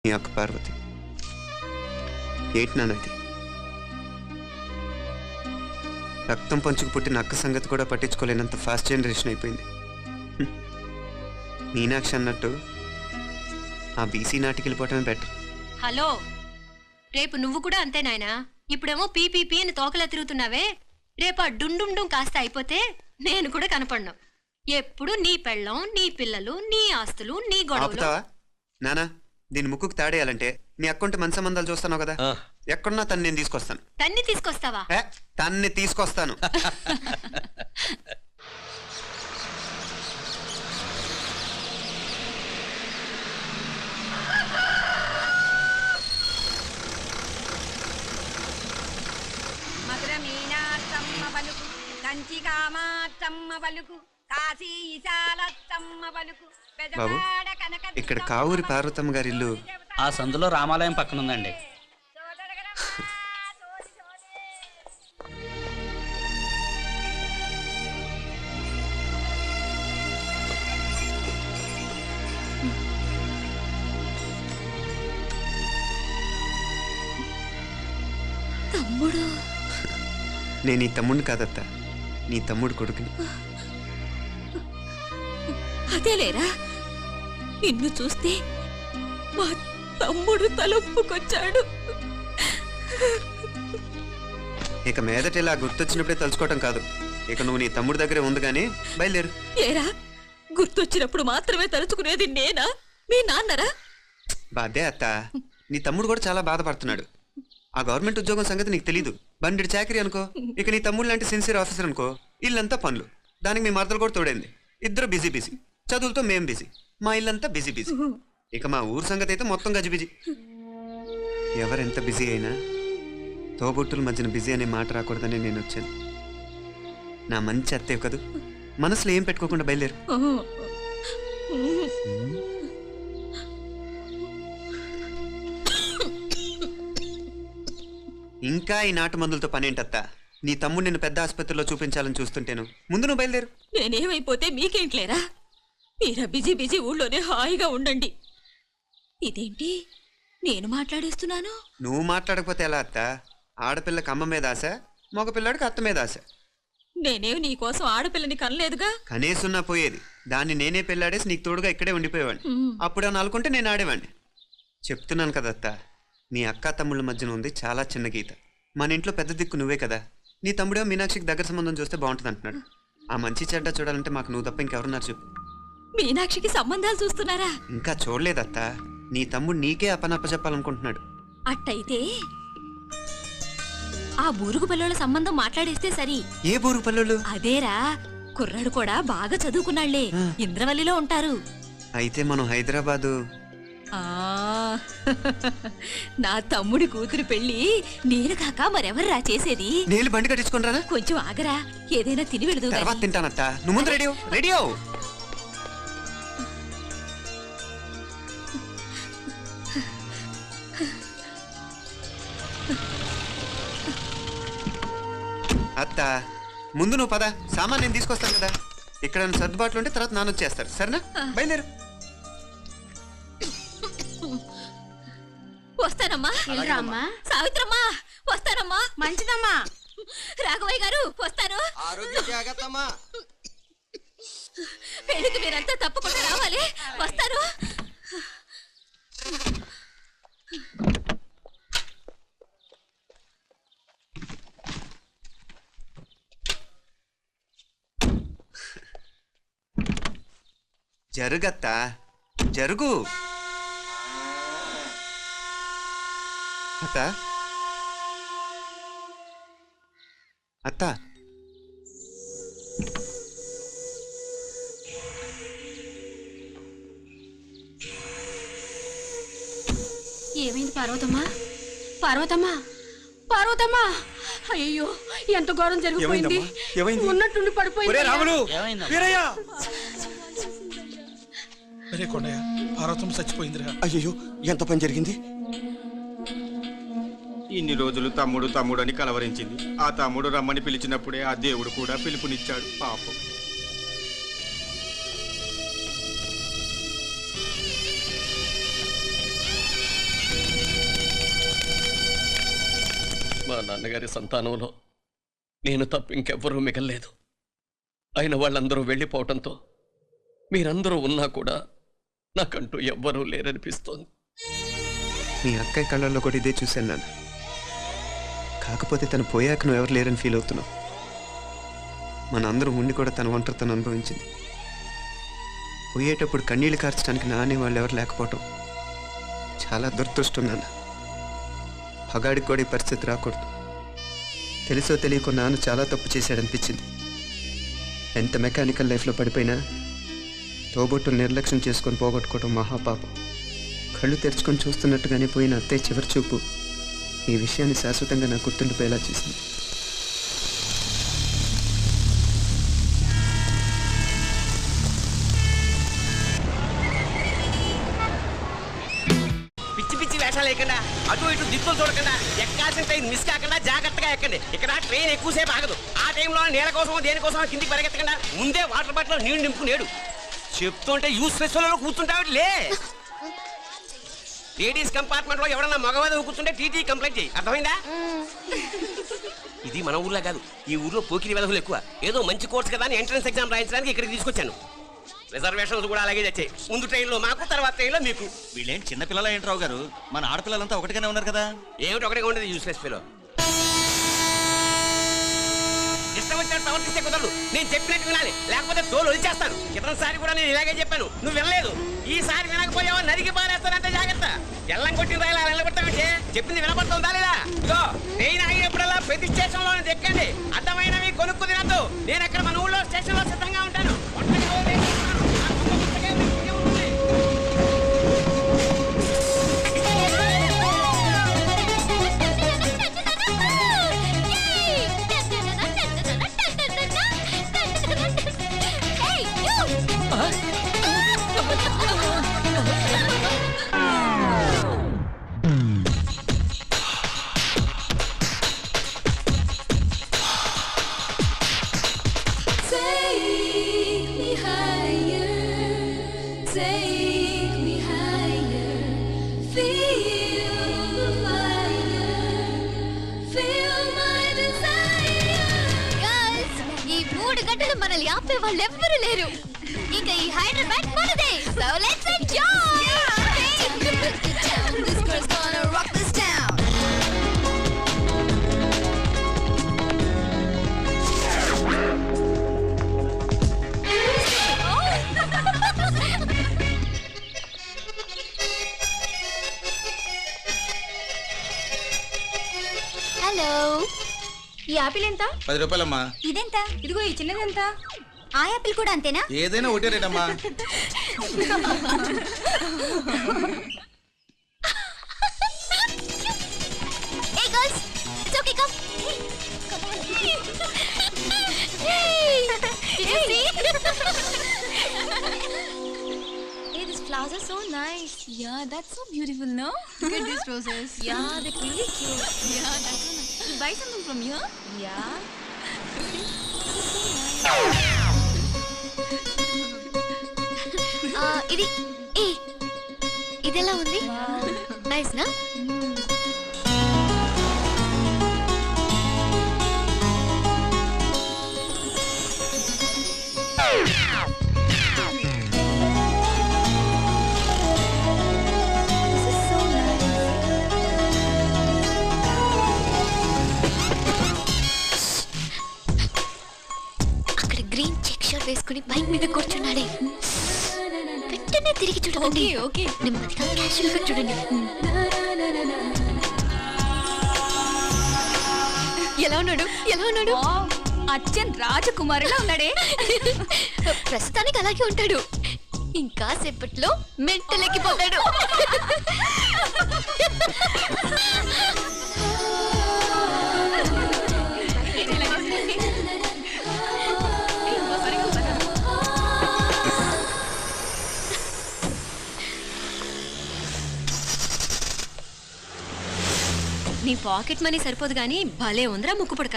నీ అక్క పార్వతి. ఏంటి నాన్న ఇది? రక్తం పంచుకు పుట్టిన అక్క సంగతి కూడా పట్టించుకోలేనంత ఫాస్ట్ జనరేషన్ అయిపోయింది. మీనాక్షి అన్నట్టు ఆ బీసీ నాటికి వెళ్ళిపోవటమే బెటర్. హలో, రేపు నువ్వు కూడా అంతే నాయనా. ఇప్పుడేమో పీపీపీ అని తోకలా తిరుగుతున్నావే, రేపు ఆ డుండుండుం కాస్త అయిపోతే నేను కూడా కనపడ్ను. ఎప్పుడు నీ పెళ్ళం, నీ పిల్లలు, నీ ఆస్తులు, నీ గొడవలు. నానా, దీని ముక్కుకు తాడేయాలంటే నీ అక్కంటే మంచి సంబంధాలు చూస్తాను కదా. ఎక్కడున్నా తన్ని నేను తీసుకొస్తాను. తన్ని తీసుకొస్తావా? తన్ని తీసుకొస్తాను. మధుర మీనాత్తమ్మ పలుకు, కంచి కామాత్తమ్మ పలుకు, కాశీ ఈశాలత్తమ్మ పలుకు. బాబు, ఇక్కడ కావూరి పార్వతమ్మ గారి ఇల్లు ఆ సందులో రామాలయం పక్కన ఉందండి. తమ్ముడు? నేను నీ తమ్ముడిని కాదత్తా, నీ తమ్ముడు కొడుకుని. అదేలేరా, నిన్ను చూస్తే మా తమ్ముడు తలొప్పుకొచ్చాడు. ఇక మీదట ఇలా గుర్తొచ్చినప్పుడే తలుచుకోవటం కాదు. ఇక నువ్వు నీ తమ్ముడి దగ్గరే ఉంది కానీ బయలుదేరు. ఏరా, గుర్తొచ్చినప్పుడు మాత్రమే తలుచుకునేది నేనా, మీ నాన్నరా? బాధే అత్త, నీ తమ్ముడు కూడా చాలా బాధపడుతున్నాడు. ఆ గవర్నమెంట్ ఉద్యోగం సంగతి నీకు తెలీదు. బండి చాకరీ అనుకో. ఇక నీ తమ్ముడు లాంటి సిన్సియర్ ఆఫీసర్ అనుకో, ఇల్లంతా పనులు. దానికి మీ మరదలు కూడా తోడైంది. ఇద్దరు బిజీ బిజీ. చదువులతో మేం బిజీ. మా ఇల్లంతా బిజీ బిజీ. ఇక మా ఊరు సంగతి అయితే మొత్తం గజిబిజీ. ఎవరెంత బిజీ అయినా తోబుట్టుల మధ్యన బిజీ అనే మాట రాకూడదని నేను వచ్చాను. నా మంచి అత్తే కదూ, మనసులో ఏం పెట్టుకోకుండా బయలుదేరు. ఇంకా ఈ నాటు మందులతో పనేంటత్తా? నీ తమ్ముడు నిన్ను పెద్ద ఆసుపత్రిలో చూపించాలని చూస్తుంటేను. ముందు నువ్వు బయలుదేరు. నేనేమైపోతే మీకేంట్లేరా? మీరా బిజీ బిజీ ఊళ్ళోనే హాయిగా ఉండండి. ఇదేంటి నేను మాట్లాడేస్తున్నాను? నువ్వు మాట్లాడకపోతే ఎలా అత్త? ఆడపిల్లకి అమ్మ మీద ఆశ, మగపిల్లాడికి అత్త మీద ఆశ. నేనేం నీకోసం ఆడపిల్లని కనలేదుగా. కనేసున్నా పోయేది. దాన్ని నేనే పెళ్ళాడేసి నీకు తోడుగా ఇక్కడే ఉండిపోయేవాడిని. అప్పుడేమన్నా అనుకుంటే నేను ఆడేవాడిని. చెప్తున్నాను కదా అత్త, నీ అక్క తమ్ముళ్ళ మధ్యన ఉంది చాలా చిన్న గీత. మన ఇంట్లో పెద్ద దిక్కు నువ్వే కదా. నీ తమ్ముడే మీనాక్షికి దగ్గర సంబంధం చూస్తే బాగుంటుంది అంటున్నాడు. ఆ మంచి చెడ్డ చూడాలంటే మాకు నువ్వు తప్ప ఇంకెవరున్నారు చెప్పు? మీనాక్షికి సంబంధాలు చూస్తున్నారా? ఇంకా చూడలేదత్తా. నీ తమ్ముడు నీకే అపనప్ప చెప్పాలనుకుంటున్నాడు. అట్టయితే ఆ బూరుగు పిల్లల సంబంధం మాట్లాడేస్తే సరి. ఏ బూరుగు పిల్లలు? అదేరా, కుర్రాడు కూడా బాగా చదువుకున్నాళ్లే, ఇంద్రవల్లిలో ఉంటారు. అయితే మనం హైదరాబాదు. నా తమ్ముడి కూతురు పెళ్లి నేను కాక మరెవర్రా చేసేది? నేను బండి కట్టించుకుంటారా? కొంచెం ఆగరా, ఏదైనా తిని వెళదు. తర్వాత తింటానత్తా. నువ్వు ముందు రెడీ రెడీ అవు. అత్త, ముందు నువ్వు పద. సామాన్ నేను తీసుకొస్తాను కదా. ఇక్కడ సర్దుబాట్లు ఉంటే తర్వాత నాన్న వచ్చేస్తారు. సరేనా? బయలుదేరు. వస్తానమ్మా. అమ్మా సావిత్రమ్మా వస్తానమ్మా. మంచిదమ్మా. రాఘవయ్య గారు వస్తాను. పెళ్లికి మీరంతా తప్పకుండా రావాలి. వస్తాను. జరుగత్తా, జరుగు. అత్త, అత్త, ఏమైంది పార్వతమ్మా? పార్వతమ్మా, పార్వతమ్మా! అయ్యో, ఎంత ఘోరం జరిగిపోయింది. ఉన్నట్టుండి పడిపోయింది. పార్వతమ్మ చచ్చిపోయిందిరా. అయ్యో, ఎంత పని జరిగింది? ఇన్ని రోజులు తమ్ముడు తమ్ముడు అని కలవరించింది. ఆ తమ్ముడు రమ్మని పిలిచినప్పుడే ఆ దేవుడు కూడా పిలుపునిచ్చాడు. పాపం. నాన్నగారి సంతానంలో నేను తప్ప ఇంకెవ్వరూ మిగల్లేదు. అయిన వాళ్ళందరూ వెళ్ళిపోవటంతో మీరందరూ ఉన్నా కూడా నాకంటూ ఎవ్వరూ లేరనిపిస్తోంది. మీ అక్కయ్య కళ్ళల్లో కూడా ఇదే చూశాను నాన్న. కాకపోతే తను పోయాక నువ్వు ఎవరు లేరని ఫీల్ అవుతున్నావు. మన అందరం ఉండి కూడా తన ఒంటరితను అనుభవించింది. పోయేటప్పుడు కన్నీళ్ళు కార్చడానికి నానే వాళ్ళు ఎవరు లేకపోవటం చాలా దురదృష్టం నాన్న. పగాడికి కూడా ఈ పరిస్థితి రాకూడదు. తెలుసో తెలియకో నాన్న చాలా తప్పు చేశాడనిపించింది. ఎంత మెకానికల్ లైఫ్లో పడిపోయినా తోబొట్టులు నిర్లక్ష్యం చేసుకొని పోగొట్టుకోవటం మహాపాపం. కళ్ళు తెరుచుకొని చూస్తున్నట్టుగానే పోయిన అత్తయ్య చివరి చూపు ఈ విషయాన్ని శాశ్వతంగా నా గుర్తుండిపోయేలా చేసింది. పిచ్చి పిచ్చి వేషాలు లేకుండా అటు ఇటు దిక్కులు చూడకుండా ఎక్కాల్సిన ట్రైన్ మిస్ కాకుండా జాగ్రత్తగా ఎక్కండి. ఇక్కడ ట్రైన్ ఎక్కువసేపు ఆగదు. ఆ టైంలో నీళ్ళ కోసం దేనికోసం కిందికి పరిగెత్తకుండా ముందే వాటర్ బాటిల్ నీళ్లు నింపుకునేడు. చెప్తుంటే యూస్లెస్ లో కూర్చుంటావు లే. లేడీస్ కంపార్ట్మెంట్ లో ఎవరన్నా మగవాది కూర్చుంటే టీటీ కంప్లైంట్ చేయి. అర్థమైందా? ఇది మన ఊర్లో కాదు. ఈ ఊర్లో పోకిరి వెధవులు ఎక్కువ. ఏదో మంచి కోర్స్ కదా అని ఎంట్రన్స్ ఎగ్జామ్ రాయించడానికి ఇక్కడికి తీసుకొచ్చాను. రిజర్వేషన్స్ కూడా అలాగే తెచ్చాయి. ముందు ట్రైన్లో మాకు, తర్వాత ట్రైన్లో మీకు. వీళ్ళేం చిన్న పిల్లలు ఏంట్రావు గారు? మన ఆడపిల్లలంతా ఒకటిగానే ఉన్నారు కదా. ఏమిటి ఒకటిగా ఉండేది యూస్లెస్ పిలో. ఇష్టం వచ్చినట్టు ప్రవర్తిస్తే కుదరదు. నేను చెప్పినట్టు వినాలి, లేకపోతే తోలు వచ్చేస్తాను. క్రితంసారి కూడా నేను ఇలాగే చెప్పాను, నువ్వు వినలేదు. ఈసారి వినకపోయావో నరికి పారేస్తానంటే జాగ్రత్త. ఎల్లం కొట్టిన రాయిలా వెళ్ళగొట్టామంటే చెప్పింది వినపడుతుందా లేదా? ఇదో ట్రైన్ ఆగినప్పుడల్లా ప్రతి స్టేషన్ లో ఎక్కండి. అర్థమైనవి కొనుక్కు తినద్దు. నేను అక్కడ మన ఊళ్ళో స్టేషన్ లో సిద్ధంగా ఉంటాను. మనల్ని ఆపే వాళ్ళు ఎవ్వరూ లేరు. ఇంకా ఈ హైదరాబాద్ మనదే. So let's enjoy. This girl's gonna rock this town. Hello, ఈ యాపిల్ ఎంత? 10 రూపాయలమ్మా. ఇదెంత? ఇదిగో ఈ చిన్నది ఎంత? ఆ యాపిల్ కూడా అంతేనా? ఏదైనా ఒకటే రేటమ్మా. Hey girls, it's okay, come. Come on. Hey, did you see? Hey, these flowers are so nice. Yeah, that's so beautiful, no? Look at these roses. Yeah, they're really cute. Yeah, that's so nice. You buy something from here? Yeah. ఇది ఇదెలా ఉంది? Nice నా? అక్కడ green check shirt వేసుకుని bike మీద కూర్చున్నాడే. వెంటనే తిరిగి చూడండి. ఓకే నెమ్మదిగా క్యాషువల్గా చూడండి. ఎలా ఉన్నాడు? ఎలా ఉన్నాడు? అచ్చన్ రాజకుమారులా ఉన్నాడే. ప్రస్తుతానికి అలాగే ఉంటాడు. ఇంకా సేపట్లో మెంటలెక్కిపోతాడు. నీ పాకెట్ మనీ సరిపోదు కానీ భలే ఉందిరా ముక్కు పుడక.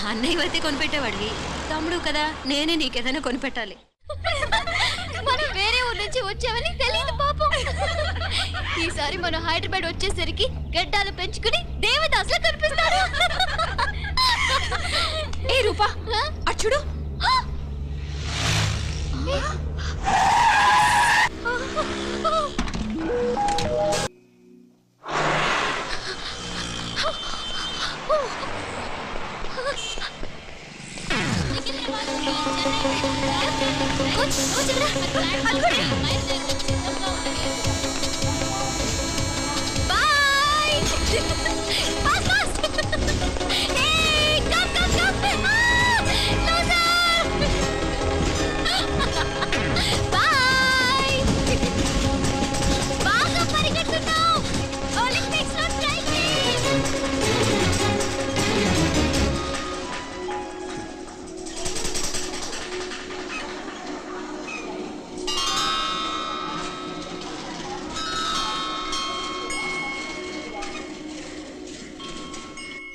అన్నయ్య అయితే కొనిపెట్టేవాడివి, తమ్ముడు కదా నేనే నీకేదైనా కొనిపెట్టాలి. మనం వేరే ఊరు నుంచి వచ్చామని తెలియదు పాపం. ఈసారి మనం హైదరాబాద్ వచ్చేసరికి గడ్డాలు పెంచుకుని దేవదాసులు కనిపిస్తారు. ఏ రూపా అటు చూడు.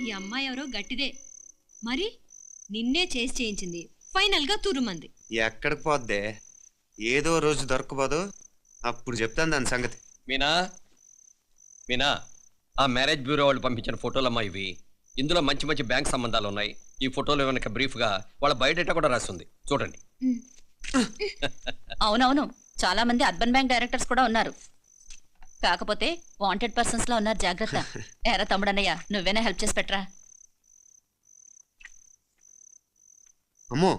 ఈ అమ్మాయి ఎవరో గట్టిదే, మరి నిన్నే చేసి చేయించింది, ఫైనల్ గా తురుమంది. ఎక్కడికి పోద్దే, ఏదో రోజు దొరకపోదు, అప్పుడు చెప్తాను దాని సంగతి. మీనా మీనా, ఆ మ్యారేజ్ బ్యూరో వాళ్ళు పంపించిన ఫోటోలమ్మా ఇవి. ఇందులో మంచి మంచి బ్యాంక్ సంబంధాలు ఉన్నాయి. ఈ ఫోటోలు వెనక బ్రీఫ్గా వాళ్ళ బయోడేటా కూడా రాస్తుంది, చూడండి. అవునవును, చాలా మంది అర్బన్ బ్యాంక్ డైరెక్టర్స్ కూడా ఉన్నారు. కాకపోతే వాంటెడ్ పర్సన్స్ లో ఉన్నారు, జాగ్రత్త. ఎరా తమ్ముడన్నయ్య, నువ్వేనా హెల్ప్ చేసి పెట్టరా. అమ్మో,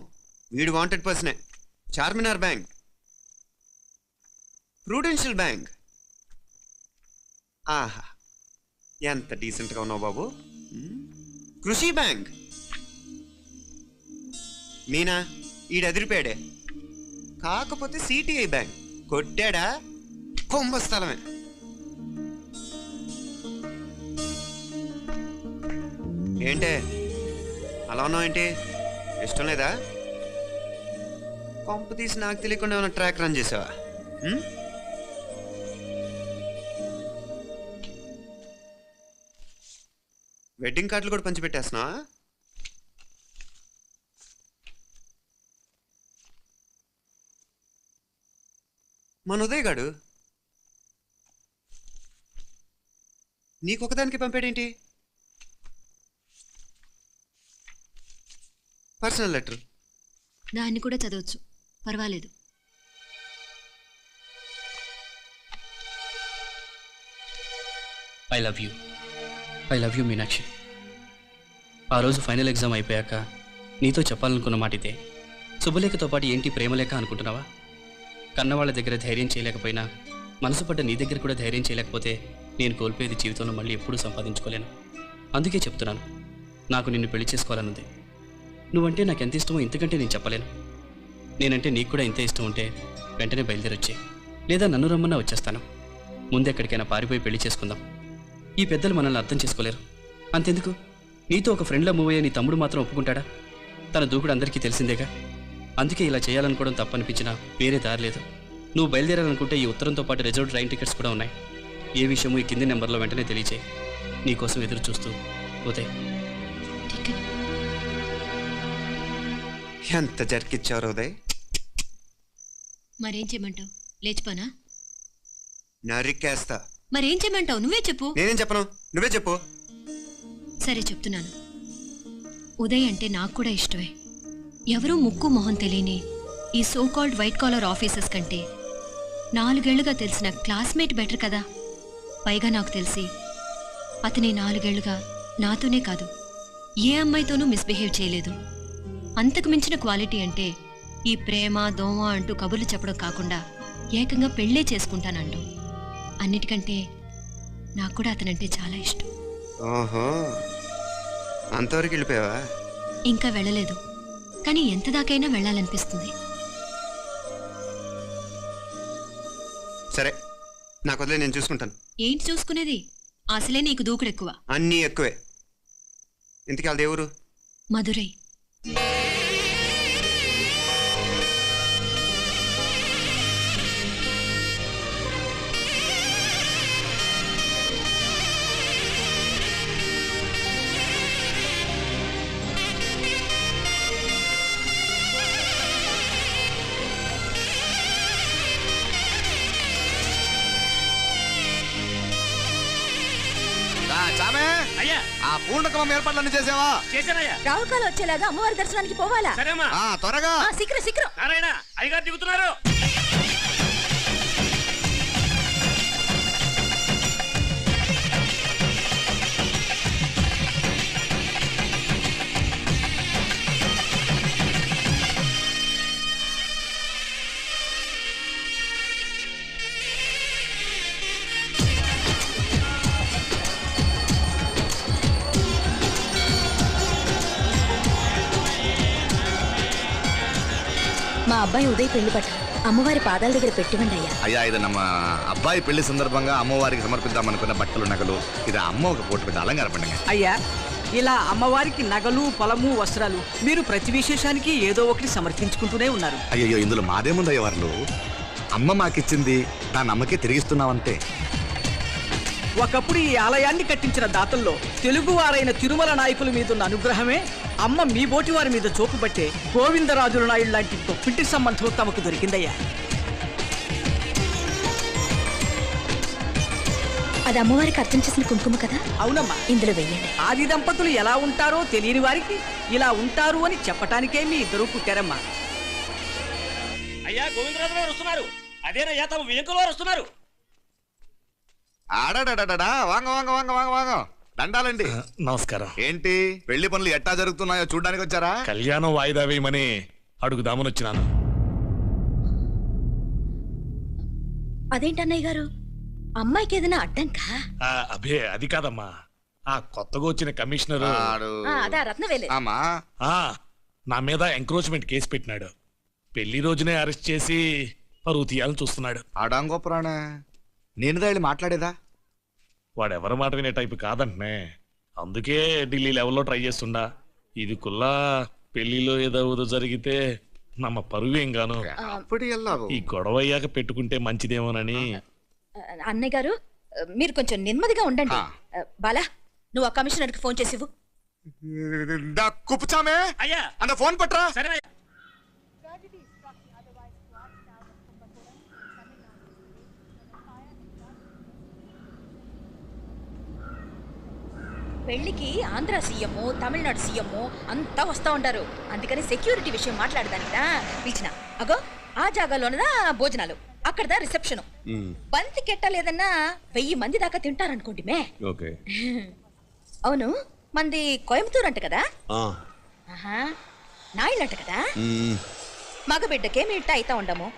వీడు వాంటెడ్ పర్సనే. Charminar bank, Prudential bank. ఆహా, ఎంత డీసెంట్గా ఉన్నావు బాబు. కృషి బ్యాంక్. మీనా, ఈడు ఎదిరిపోయాడే. కాకపోతే సిటిఐ బ్యాంక్ కొట్టాడా, కుంభస్థలమే. ఏంటే అలా ఉన్నావు ఏంటి, ఇష్టం లేదా? కొంప తీసి నాకు తెలియకుండా ఏమైనా ట్రాక్ రన్ చేసావా? వెడ్డింగ్ కార్డులు కూడా పంచిపెట్టేస్తున్నావా? మన ఉదయ్ గాడు నీకొకదానికి పంపాడేంటి? Personal letter. దాన్ని కూడా చదవచ్చు, పర్వాలేదు. I love you Meenakshi. ఆ రోజు ఫైనల్ ఎగ్జామ్ అయిపోయాక నీతో చెప్పాలనుకున్న మాట ఇదే. శుభలేఖతో పాటు ఏంటి ప్రేమలేఖ అనుకుంటున్నావా? కన్నవాళ్ళ దగ్గర ధైర్యం చేయలేకపోయినా మనసు పడ్డ నీ దగ్గర కూడా ధైర్యం చేయలేకపోతే నేను కోల్పోయేది జీవితంలో మళ్ళీ ఎప్పుడూ సంపాదించుకోలేను. అందుకే చెప్తున్నాను, నాకు నిన్ను పెళ్లి చేసుకోవాలనుంది. నువ్వంటే నాకు ఎంత ఇష్టమో ఇంతకంటే నేను చెప్పలేను. నేనంటే నీకు కూడా ఇంత ఇష్టం ఉంటే వెంటనే బయలుదేరొచ్చే, లేదా నన్ను రమ్మన్నా వచ్చేస్తాను. ముందెక్కడికైనా పారిపోయి పెళ్లి చేసుకుందాం. ఈ పెద్దలు మనల్ని అర్థం చేసుకోలేరు. అంతెందుకు, నీతో ఒక ఫ్రెండ్లా మూవ్ అయ్యే నీ తమ్ముడు మాత్రం ఒప్పుకుంటాడా? తన దూకుడు అందరికీ తెలిసిందేగా. అందుకే ఇలా చేయాలనుకోవడం తప్పనిపించినా వేరే దారి లేదు. నువ్వు బయలుదేరాలనుకుంటే ఈ ఉత్తరంతో పాటు రిజర్వ్ ట్రైన్ టికెట్స్ కూడా ఉన్నాయి. ఏ విషయమూ ఈ కింది నెంబర్లో వెంటనే తెలియచేయి. నీకోసం ఎదురు చూస్తూ ఉదయ్. ఎంత జరికిచ్చావు ఉదయ్. మరేం చేయమంటావు? లేచిపోనా? నరికేస్తా. మరేం చేయమంటావు? నువ్వే చెప్పు. నేనేం చెప్పను, నువ్వే చెప్పు. సరే చెప్తున్నాను. ఉదయ్ అంటే నాకు కూడా ఇష్టమే. ఎవరూ ముక్కు మొహం తెలియని ఈ so called white collar officers కంటే 4 ఏళ్లుగా తెలిసిన క్లాస్మేట్ బెటర్ కదా. పైగా నాకు తెలిసి అతని 4 ఏళ్లుగా నాతోనే కాదు, ఏ అమ్మాయితోనూ మిస్బిహేవ్ చేయలేదు. అంతకు మించిన క్వాలిటీ అంటే ఈ ప్రేమ దోమ అంటూ కబుర్లు చెప్పడం కాకుండా ఏకంగా పెళ్ళే చేసుకుంటానంటూ. అన్నిటికంటే నాకు కూడా అతనంటే చాలా ఇష్టం. ఓహో, అంతవరకు వెళ్ళిపోయావా? ఇంకా వెళ్ళలేదు, కానీ ఎంత దాకైనా వెళ్ళాలనిపిస్తుంది. సరే, నాకు వదిలే, నేను చూసుకుంటాను. ఏంటి చూసుకునేది? అసలే నీకు దూకుడు ఎక్కువ. అన్నీ ఎక్కువే. ఇంతకీ వాళ్ళ దేవురు? మధురై. చామే అయ్యా ఆ పూర్ణకం ఏర్పాట్లన్నీ చేసావా? చేశానయ్యా. రావుకాలు వచ్చేలాగా అమ్మవారి దర్శనానికి పోవాలా? సరేమ్మా. త్వరగా శీఘ్రం శీఘ్రం. నారాయణ అయ్యగారు దిగుతున్నారు. మా అబ్బాయి ఉదయ్ పెళ్లి పట్ల అమ్మవారి పాదాల దగ్గర పెట్టివ్వండి అయ్యా. అయ్యా ఇది నమ్మ అబ్బాయి పెళ్లి సందర్భంగా అమ్మవారికి సమర్పిద్దామనుకున్న బట్టలు నగలు. ఇది అమ్మ ఒక పూట పెద్ద అలంకార పండుగ. అయ్యా ఇలా అమ్మవారికి నగలు పొలము వస్త్రాలు మీరు ప్రతి విశేషానికి ఏదో ఒకటి సమర్పించుకుంటూనే ఉన్నారు. అయ్యో ఇందులో మాదేముందయ్య వాళ్ళు. అమ్మ మాకిచ్చింది దాన్ని అమ్మకే తిరిగిస్తున్నామంతే. ఒకప్పుడు ఈ ఆలయాన్ని కట్టించిన దాతల్లో తెలుగువారైన తిరుమల నాయకుల మీదున్న అనుగ్రహమే అమ్మ మీ బోటి వారి మీద చూపుబట్టే గోవిందరాజుల నాయుడు లాంటి గొప్పింటి సంబంధం తమకు దొరికిందయ్యా. అది అమ్మవారికి అర్థం చేసిన కుంకుమ కదా? అవునమ్మా, ఇందులో వెయ్యండి. ఆది దంపతులు ఎలా ఉంటారో తెలియని వారికి ఇలా ఉంటారు అని చెప్పటానికే మీ ఇద్దరు పుట్టారమ్మా. అయ్యా గోవిందరాజు గారు వస్తున్నారు. అదేనయ్యా తమ వెంకుల వారు వస్తున్నారు. ఆడాడా వాంగ వాంగ వాంగ వాంగ వాంగ దండాలండి. నమస్కారం. ఏంటి పెళ్లి పనులు ఎట్టా జరుగుతున్నాయో చూడడానికి వచ్చారా? కళ్యాణం వాయిదా వేయమని అడుగుదామని వచ్చినాను. అదేంటి అన్నయ్య గారు, అమ్మాయికి ఏదైనా అడ్డంకా? అభే అది కాదమ్మా, ఆ కొత్తగా వచ్చిన కమిషనర్ అదా రత్నవేలే నా మీద ఎంక్రోచ్మెంట్ కేసు పెట్టినాడు. పెళ్లి రోజునే అరెస్ట్ చేసి పరువు తీయాలని చూస్తున్నాడు. ఆడాంగో ప్రాణ నేను వెళ్ళి మాట్లాడేదా? వాడెవరి మాట వినే టైపు కాదంటనే. అందుకే ఢిల్లీ లెవెల్లో ట్రై చేస్తుండా. ఇది కుల్లా పెళ్లిలో ఏదో జరిగితే నమ్మ పరువేం గాను. ఈ గొడవ అయ్యాక పెట్టుకుంటే మంచిదేమోనని. అన్నయ్య గారు మీరు కొంచెం నెమ్మదిగా ఉండండి. బాలా నువ్వు ఆ కమిషనర్కి ఫోన్ చేసివు. కుప్పుచామే అయ్యా అన్న ఫోన్ పట్రా. సరే పెళ్లికి ఆంధ్ర సీఎం తమిళనాడు సీఎం అంతా వస్తా ఉంటారు. అందుకని సెక్యూరిటీ విషయం మాట్లాడదానికినా పిలిచిన. అగో ఆ జాగాలోనదా భోజనాలు, అక్కడదా రిసెప్షన్. బంతి కెట్టలేదన్నా 1000 మంది దాకా తింటారనుకోండి మే. అవును మంది కోయంబత్తూరు అంట కదా? నాయుళ్ళంట కదా? మగబిడ్డకే మీ ఇట్ట అయితా ఉండము.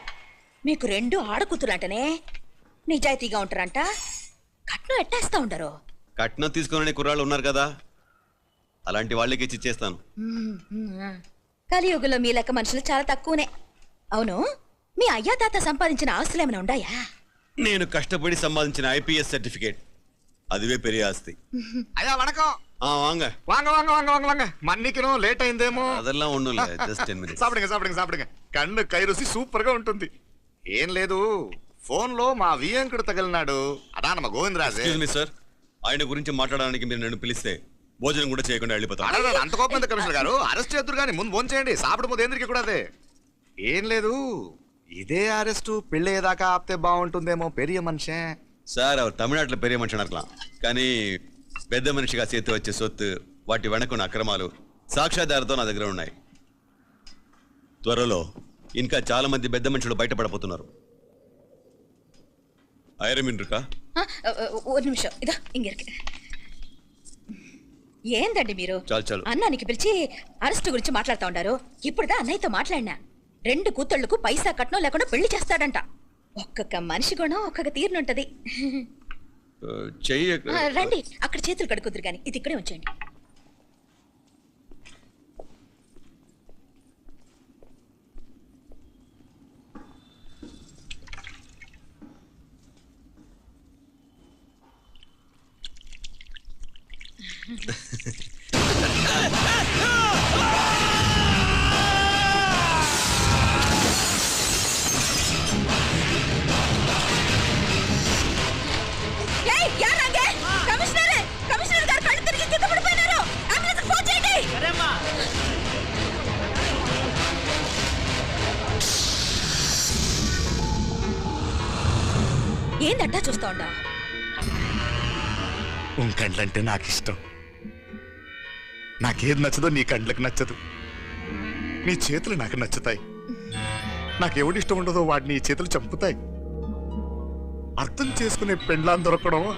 మీకు 2 ఆడకూతులంటనే నిజాయితీగా ఉంటారంట. కట్నం ఎట్టేస్తా ఉండరు. కట్నం తీసుకునే కుర్రాళ్ళు ఉన్నారు కదా, అలాంటి వాళ్ళకి ఇచ్చేస్తాను. కలియుగంలో మీ లెక్క మనుషులు చాలా తక్కువనే. అవును మీ అయ్యా తాత సంపాదించిన ఆస్తులు ఏమైనా ఉన్నాయా? నేను కష్టపడి సంపాదించిన ఐపీఎస్ సర్టిఫికేట్, అదివే పెరిగే ఆస్తి. అయ్యా వణకం. வாங்க வாங்க வாங்க வாங்க வாங்க வாங்க மன்னிக்கணும் లేట్ అయిందేమో. அதெல்லாம் ஒண்ணும் இல்ல, just 10 minutes. సాపిడుங்க సాపిడుங்க సాపిడుங்க. కన్ను కై రుచి సూపర్ గా ఉంటుంది. ఏం లేదు, ఫోన్ లో మా వియంకుడు తగిలినాడు. అదా నమ్మ గోవిందరాజు. ఎక్స్క్యూజ్ మీ సార్, ఆయన గురించి మాట్లాడడానికి మీరు నన్ను పిలిస్తే భోజనం కూడా చేయకుండా వెళ్ళిపోతాను. అంత కోపం ఎంత కమిషనర్ గారు? అరెస్ట్ చేద్దరు కానీ ముందు ఫోన్ చేయండి. సాపిడు ముందు ఎందుకు కూడా అదే. ఏం లేదు, ఇదే అరెస్టు పెళ్ళేదాకా ఆపితే బాగుంటుందేమో. పెరియ మనిషే సార్, அவர் தமிழ்நாட்டில் பெரிய మనిషి இருக்கலாம், కానీ పెద్ద మనిషిగా చేతి వచ్చే సొత్తు, వాటి వెనకున్న అక్రమాలు సాక్ష్యాధారాలతో నా దగ్గర ఉన్నాయి. త్వరలో ఇంకా చాలా మంది పెద్ద మనుషులు బయటపడబోతున్నారు. ఐరమిన్ இருக்கா? ஒரு நிமிஷம் இதோ இங்க இருக்கு. ఏందండి మీరు అన్నానికి పిలిచి అరెస్ట్ గురించి మాట్లాడుతూ ఉండారు. ఇప్పుడుదా అన్నయ్యతో మాట్లాడినా 2 కూతుళ్లకు పైసా కట్నం లేకుండా పెళ్లి చేస్తాడంట. ఒక్కొక్క మనిషి గుణం ఒక్కొక్క తీరునుంటది. రండి అక్కడ చేతులు కడుకుదురు గాని ఇది ఇక్కడే ఉంచండి. ఏందట్టా చూస్తా ఉండా? ఉన్ కండ్లంటే నాకు ఇష్టం. నాకేది నచ్చదో నీ కండ్లకు నచ్చదు. నీ చేతులు నాకు నచ్చుతాయి. నాకెవడి ఇష్టం ఉండదో వాడిని నీ చేతులు చంపుతాయి. అర్థం చేసుకునే పెండ్లాం దొరకడం